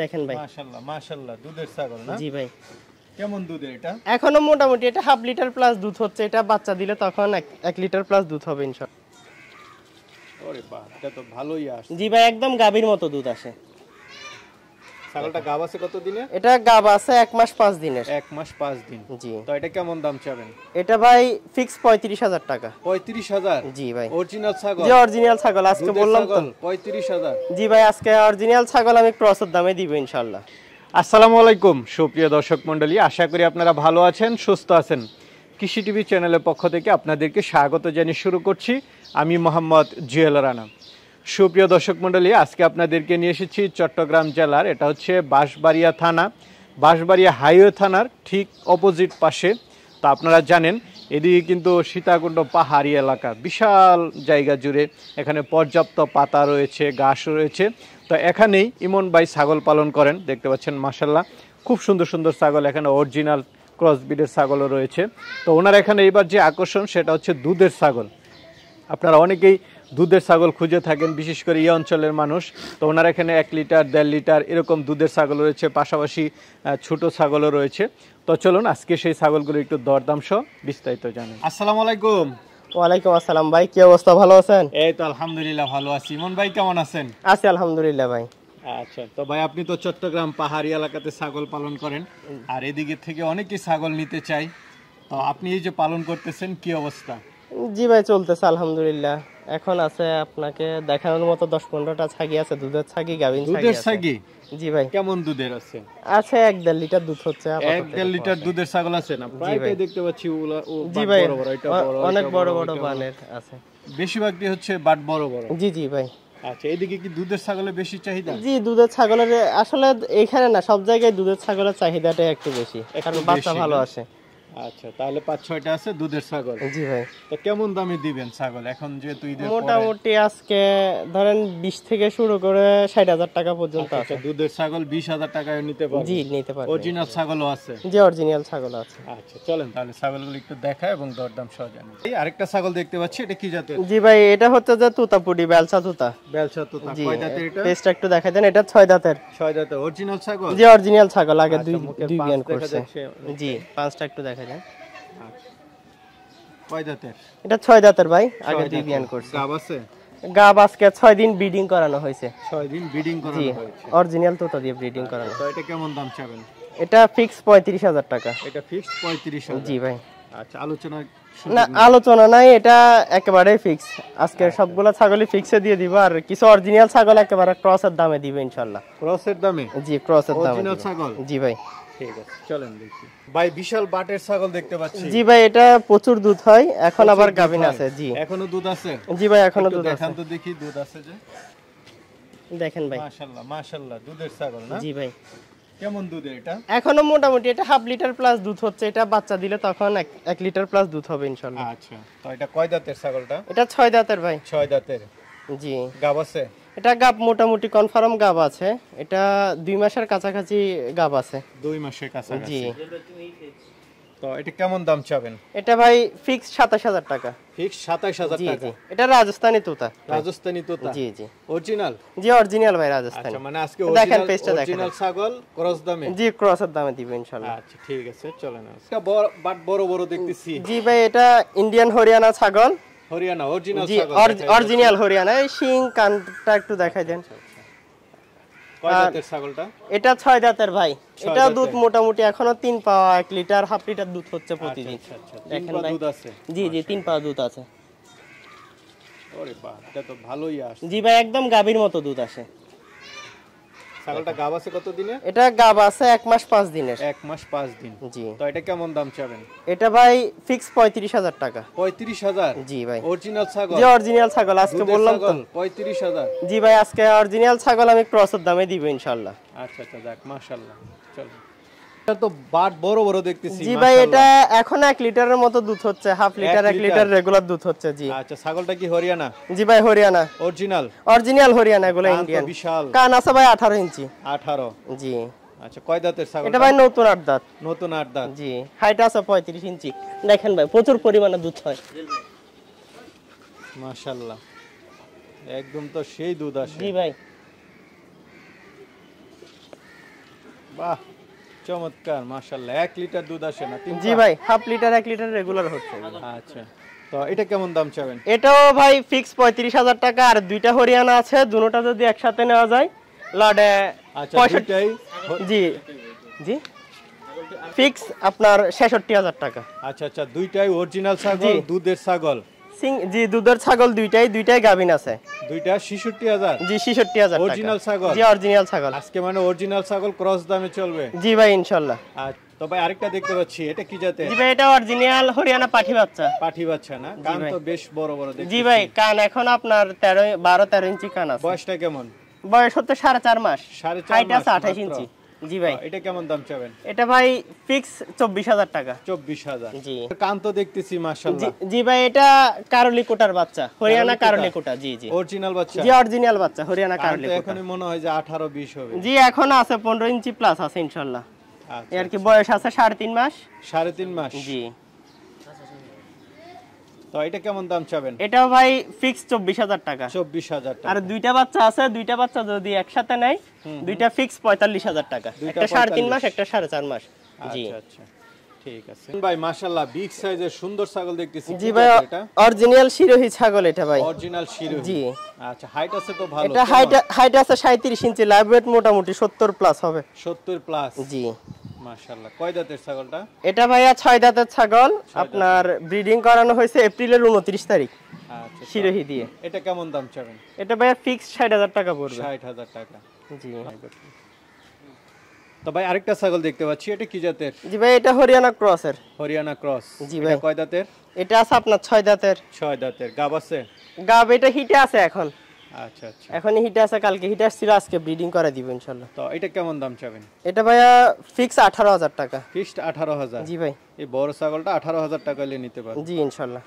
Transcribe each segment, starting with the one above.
দেখেন ভাই, মাশাআল্লাহ মাশাআল্লাহ, দুধের ছাগল না? জি ভাই। কেমন দুধের এটা? এখনো মোটামুটি এটা হাফ লিটার প্লাস দুধ হচ্ছে। এটা বাচ্চা দিলে তখন 1 লিটার প্লাস দুধ হবে ইনশাআল্লাহ। ওরে বাহ, এটা তো ভালোই আসছে। জি ভাই, একদম গাভীর মতো দুধ আসে। ছাগলটা গাব আছে কত দিনে? এটা গাব আছে 1 মাস 5 দিনের। 1 মাস 5 দিন। জি। তো এটা কেমন দাম চাবেন? এটা ভাই ফিক্স 35,000 টাকা। 35,000? জি ভাই। অরিজিনাল ছাগল? জি অরিজিনাল ছাগল, আজকে বললাম তো 35,000। জি ভাই, আজকে অরিজিনাল ছাগল আমি ক্রসের দামে দিব ইনশাআল্লাহ। আসসালামু আলাইকুম সুপ্রিয় দর্শক মণ্ডলী, আশা করি আপনারা ভালো আছেন, সুস্থ আছেন। কৃষি টিভি চ্যানেলের পক্ষ থেকে আপনাদেরকে স্বাগত জানিয়ে শুরু করছি আমি মোহাম্মদ জুয়েল রানা। সুপ্রিয় দর্শক মণ্ডলী, আজকে আপনাদেরকে নিয়ে এসেছি চট্টগ্রাম জেলার, এটা হচ্ছে বাঁশবাড়িয়া থানা, বাঁশবাড়িয়া হাইওয়ে থানার ঠিক অপোজিট পাশে। তো আপনারা জানেন এদিকে কিন্তু সীতাকুণ্ড পাহাড়ি এলাকা, বিশাল জায়গা জুড়ে এখানে পর্যাপ্ত পাতা রয়েছে, ঘাস রয়েছে। তো এখানেই ইমন ভাই ছাগল পালন করেন, দেখতে পাচ্ছেন মাশাল্লাহ খুব সুন্দর সুন্দর ছাগল, এখানে অরিজিনাল ক্রস ব্রিডের ছাগলও রয়েছে। তো ওনার এখানে এবার যে আকর্ষণ সেটা হচ্ছে দুধের ছাগল। আপনারা অনেকেই দুধের ছাগল খুঁজে থাকেন, বিশেষ করে এই অঞ্চলের মানুষ। তো ওনার এখানে 1 লিটার 1.5 লিটার এরকম দুধের ছাগল রয়েছে, পাশাপাশি ছোট ছাগলও রয়েছে। তো চলুন আজকে সেই ছাগলগুলো একটু দরদাম সহ বিস্তারিত জানেন। আসসালামু আলাইকুম। ওয়ালাইকুম আসসালাম ভাই, কি অবস্থা, ভালো আছেন? এই তো আলহামদুলিল্লাহ ভালো আছি। ইমন ভাই কেমন আছেন? আছি আলহামদুলিল্লাহ ভাই। আচ্ছা, তো ভাই আপনি তো চট্টগ্রাম পাহাড়ি এলাকাতে ছাগল পালন করেন, আর এদিকে থেকে অনেকেই ছাগল নিতে চাই। তো আপনি এই যে পালন করতেছেন, কি অবস্থা? জি ভাই, চলতেছে আলহামদুলিল্লাহ। এখন আছে আপনাকে দেখানোর মতো 10-15টা ছাগি আছে, দুধের ছাগি, গাভিন ছাগি। দুধের ছাগি? জি ভাই। কেমন দুধের আছে? আছে 1-1.5 লিটার দুধ হচ্ছে। 1-1.5 লিটার দুধের ছাগল আছে না? প্রায়টাই দেখতে পাচ্ছি ওগুলা জি ভাই, বড় বড়, এটা বড়, অনেক বড় বড় বানের আছে। বেশিরভাগই হচ্ছে বাট বড় বড়। জি জি ভাই। আচ্ছা, এদিকে কি দুধের ছাগলের বেশি চাহিদা? জি, দুধের ছাগলের আসলে এখানে না, সব জায়গায় দুধের ছাগলের চাহিদাটা একটু বেশি, কারণ বাচ্চা ভালো আসে। আচ্ছা, তাহলে 5-6টা আছে দুধের ছাগল। জি ভাই। তো কেমন দামে দিবেন ছাগল এখন যেহেতু ঈদের পরে? মোটামুটি আজকে ধরেন 20 থেকে শুরু করে 60,000 টাকা পর্যন্ত আছে। দুধের ছাগল 20,000 টাকায় নিতে পারবেন? জি, নিতে পারবেন। অরিজিনাল ছাগলও আছে? জি, অরিজিনাল ছাগল আছে। আচ্ছা, চলেন তাহলে ছাগলগুলো একটু দেখাই এবং দরদাম সহ জানি। এই আরেকটা ছাগল দেখতে পাচ্ছি, এটা কি জাতের? জি ভাই, এটা হচ্ছে যে তুতাপুরি, বেলচা তুতা। বেলচা তুতা। কয় দাঁতের এটা? পেস্টটা একটু দেখাই দেন। এটা 6 দাঁতের। 6 দাঁতের অরিজিনাল ছাগল? জি, অরিজিনাল ছাগল, আগে দুই বিয়ান দেখা করছে। যাচ্ছে। জি, পাঁচটা একটু দেখাই দেন। কয় দাঁতের? এটা 6 দাঁতের ভাই, আগে দুই বিয়ান করছে। গাব আছে? গাব আজকে 6 দিন ব্রিডিং করানো হয়েছে। 6 দিন ব্রিডিং করানো জি, হয়েছে। অরিজিনাল তুতা দিয়ে ব্রিডিং করানো। তো এটা কেমন দাম চাবেন? এটা ফিক্স 35,000 টাকা। এটা ফিক্সড 35,000? জি ভাই। আচ্ছা, আলোচনা না, আলোচনা নাই, এটা একেবারে ফিক্স। আজকে সবগুলা ছাগলই ফিক্সে দিয়ে দিব, আর কিছু অরিজিনাল ছাগল একেবারে ক্রসের দামে দিব ইনশাআল্লাহ। ক্রসের দামে? জি, ক্রসের দামে অরিজিনাল ছাগল? জি ভাই। ঠিক আছে, চলেন দেখি। ভাই বিশাল বাটের ছাগল দেখতে পাচ্ছি। জি ভাই, এটা প্রচুর দুধ হয়, এখন আবার গাভিন আছে। জি, এখনো দুধ আছে? জি ভাই, এখনো দুধ আছে। দেখান তো দেখি, দুধ আছে যে? দেখেন ভাই, মাশাআল্লাহ মাশাআল্লাহ, দুধের ছাগল না? জি ভাই। কেমন দুধের এটা? এখনো মোটামুটি এটা হাফ লিটার প্লাস দুধ হচ্ছে। এটা বাচ্চা দিলে তখন 1 লিটার প্লাস দুধ হবে ইনশাআল্লাহ। আচ্ছা, তো এটা কয় দাঁতের ছাগলটা? এটা 6 দাঁতের ভাই। 6 দাঁতের। জি। গাব আছে? এটা গাব মোটামুটি কনফার্ম গাব আছে। এটা 2 মাসের কাছাকাছি গাব আছে। 2 মাসের কাছাকাছি। জি। তো এটা কেমন দাম চাবেন? এটা ভাই ফিক্স 27,000 টাকা। ফিক্স 27,000 জি টাকা? জি, এটা রাজস্থানি তোতা। রাজস্থানি তোতা? জি জি। অরিজিনাল? জি, অরিজিনাল ভাই, রাজস্থানি। আচ্ছা, মানে আজকে দেখেন পেজটা দেখেন। অরিজিনাল ছাগল ক্রস দামে? জি, ক্রসের দামে দিব ইনশাআল্লাহ। আচ্ছা, ঠিক আছে, চলেন। এটা বাট বড় বড় দেখতেছি। জি ভাই, এটা ইন্ডিয়ান হরিয়ানা ছাগল। হরিয়ানা অরিজিনাল জি, ছাগল? অরিজিনাল হরিয়ানা। এই শিং কানটা একটু দেখাই দেন। কয় দাঁতের ছাগলটা? এটা 6 দাঁতের ভাই। এটা দুধ মোটামুটি এখনো 3 পাওয়া, 1 লিটার হাফ লিটার দুধ হচ্ছে প্রতিদিন। আচ্ছা, দেখেন তিন পা ভাই, দুধ আছে? জি জি, 3 পাওয়া দুধ আছে। ওরে বাহ, এটা তো ভালোই আসে। জি ভাই, একদম গাভীর মতো দুধ আসে। ছাগলটা গাব আছে কত দিনে? এটা গাব আছে 1 মাস 5 দিনের। 1 মাস 5 দিন। জি। তো এটা কেমন দাম চাবেন? এটা ভাই ফিক্স 35,000 টাকা। 35,000? জি ভাই। অরিজিনাল ছাগল? জি, অরিজিনাল ছাগল, আজকে বললাম তো 35,000? জি ভাই, আজকে অরিজিনাল ছাগল আমি ক্রসের দামে দিব ইনশাআল্লাহ। আচ্ছা আচ্ছা, যাক মাশাআল্লাহ। চলো, এটা তো বাট বড় বড় দেখতেছি। জি ভাই, এটা এখন 1 লিটারের মতো দুধ হচ্ছে, হাফ লিটার 1 লিটার রেগুলার দুধ হচ্ছে। জি। আচ্ছা, ছাগলটা কি হরিয়ানা? জি ভাই, হরিয়ানা অরিজিনাল? অরিজিনাল হরিয়ানা, এগুলো ইন্ডিয়ান। বিশাল কান আছে ভাই 18 ইঞ্চি। 18? জি। আচ্ছা, কয় দাঁতের ছাগল? এটা ভাই নতুন 8 দাঁত। নতুন 8 দাঁত? জি। হাইট আছে 35 ইঞ্চি। দেখেন ভাই, প্রচুর পরিমাণে দুধ হয়। মাশাআল্লাহ, একদম তো সেই দুধ আসে। জি ভাই। বাহ, চমৎকার মাশাআল্লাহ। 1 লিটার দুধ আসে না? জি ভাই, হাফ লিটার 1 লিটার রেগুলার হচ্ছে। আচ্ছা, তো এটা কেমন দাম চাবেন? এটাও ভাই ফিক্স 35,000 টাকা। আর দুইটা হরিয়ানা আছে, দুটোটা যদি একসাথে নেওয়া যায় লটে আচ্ছা, 65। জি জি, ফিক্স আপনার 66,000 টাকা। আচ্ছা আচ্ছা, দুইটাই অরিজিনাল ছাগল, দুধের ছাগল? জি, দুধের ছাগল দুইটাই গাভিন আছে। দুইটা 66,000? জি 66,000 টাকা। অরিজিনাল ছাগল? জি অরিজিনাল ছাগল। আজকে মানে অরিজিনাল ছাগল ক্রস দামে চলবে? জি ভাই ইনশাআল্লাহ। আচ্ছা, তো ভাই আরেকটা দেখতে পাচ্ছি, এটা কি জাতের? জি ভাই, এটা অরিজিনাল হরিয়ানা পাঠি বাচ্চা। পাঠি বাচ্চা না? কান তো বেশ বড় বড় দেখতে। জি ভাই, কান এখন আপনার 12-13 ইঞ্চি কান আছে। বয়সটা কেমন? বয়স হচ্ছে 4.5 মাস। 4.5 হাইট আছে মাস 28 ইঞ্চি। জি ভাই। এটা কেমন দাম চাবেন? এটা ভাই ফিক্স 24,000 টাকা। 24,000? জি। কান তো দেখতেছি মাশাআল্লাহ। জি ভাই, এটা কারলি কোটার বাচ্চা, হরিয়ানা কারলি কোটা। জি জি, অরিজিনাল বাচ্চা? জি অরিজিনাল বাচ্চা, হরিয়ানা কারলি কোটা। এখনই মনে হয় যে 18-20 হবে। জি এখন আছে 15 ইঞ্চি প্লাস আছে ইনশাআল্লাহ। আচ্ছা, এর কি বয়স আছে 3.5 মাস। 3.5 মাস? জি। তো এটা কেমন দাম চাবেন? এটাও ভাই ফিক্স 24,000 টাকা। 24,000 টাকা। আর দুইটা বাচ্চা আছে, দুইটা বাচ্চা যদি একসাথে নেয় দুইটা ফিক্স 45,000 টাকা। একটা 3.5 মাস, একটা 4.5 মাস। জি আচ্ছা আচ্ছা, ঠিক আছে ভাই। মাশাআল্লাহ, বিগ সাইজের সুন্দর ছাগল দেখতেছি। জি ভাই, অরিজিনাল শিরোহী ছাগল এটা ভাই। অরিজিনাল শিরোহী? জি। আচ্ছা, হাইট আছে তো ভালো? এটা হাইট আছে 37 ইঞ্চি, লাইভ ওয়েট মোটামুটি 70 প্লাস হবে। 70 প্লাস? জি। মাশাআল্লাহ। কয় দাঁতের ছাগলটা? এটা ভাইয়া 6 দাঁতের ছাগল। আপনার ব্রিডিং করানো হয়েছে এপ্রিলের 29 তারিখ। আচ্ছা, শিরোহী দিয়ে। এটা কেমন দাম চাবেন? এটা ভাইয়া ফিক্স 60,000 টাকা পড়বে। 60,000 টাকা? জি। তো ভাই আরেকটা ছাগল দেখতে পাচ্ছি, এটা কি জাতের? জি ভাই, এটা হরিয়ানা ক্রসের। হরিয়ানা ক্রস? জি ভাই। এটা কয় দাঁতের? এটা আছে আপনার 6 দাঁতের। 6 দাঁতের। গাব আছে? গাব এটা হিটে আছে এখন। আচ্ছা আচ্ছা, এখনই হিটে আছে, কালকে হিটে আসছিল, আজকে ব্রিডিং করে দিব ইনশাআল্লাহ। তো এটা কেমন দাম চাবেন? এটা ভাইয়া ফিক্স 18,000 টাকা। ফিক্সড 18,000? জি ভাই। এই বড় ছাগলটা 18,000 টাকা হলে নিতে পারবেন? জি ইনশাআল্লাহ।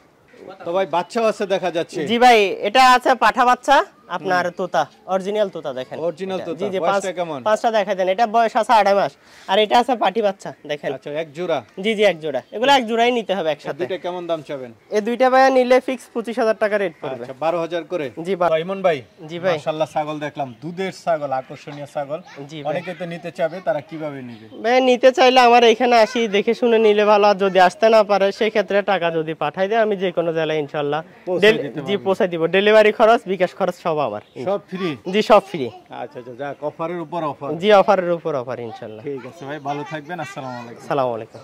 তো ভাই বাচ্চাও আছে দেখা যাচ্ছে? জি ভাই, এটা আছে পাঠা বাচ্চা, আপনার তোতা, অরিজিনাল তোতা দেখেন। অরিজিনাল তোতা? জি জি, বয়সটা কেমন? পাঁচটা দেখাই দেন। এটা বয়স আছে 2.5 মাস। আর এটা আছে পাঠি বাচ্চা দেখেন। আচ্ছা, এক জোড়া? জি জি, এক জোড়া। এগুলো এক জোড়াই নিতে হবে একসাথে। দুইটা কেমন দাম চাবেন? এই দুইটা ভাইয়া নিলে ফিক্স 25,000 টাকা রেট পড়বে। আচ্ছা, 12,000 করে? জি ইমন ভাই। জি ভাই। মাশাআল্লাহ, ছাগল দেখলাম, দুধের ছাগল, আকর্ষণীয় ছাগল। জি ভাই। অনেকে তো নিতে চাবে, তারা কিভাবে নেবে? ভাই নিতে চাইলে আমার এখানে আসি, দেখে শুনে নিলে ভালো। আর যদি আসতে না পারে সেই ক্ষেত্রে টাকা যদি পাঠাই দেয়, আমি যে কোনো জেলায় ইনশাআল্লাহ জি পৌঁছে দিব। ডেলিভারি খরচ, বিকাশ খরচ সব আমার। সব ফ্রি? জি সব ফ্রি। আচ্ছা আচ্ছা, যাক, অফারের উপর অফার। জি অফারের উপর অফার ইনশাআল্লাহ। ঠিক আছে ভাই, ভালো থাকবেন। আসসালামু আলাইকুম। আসসালামু আলাইকুম।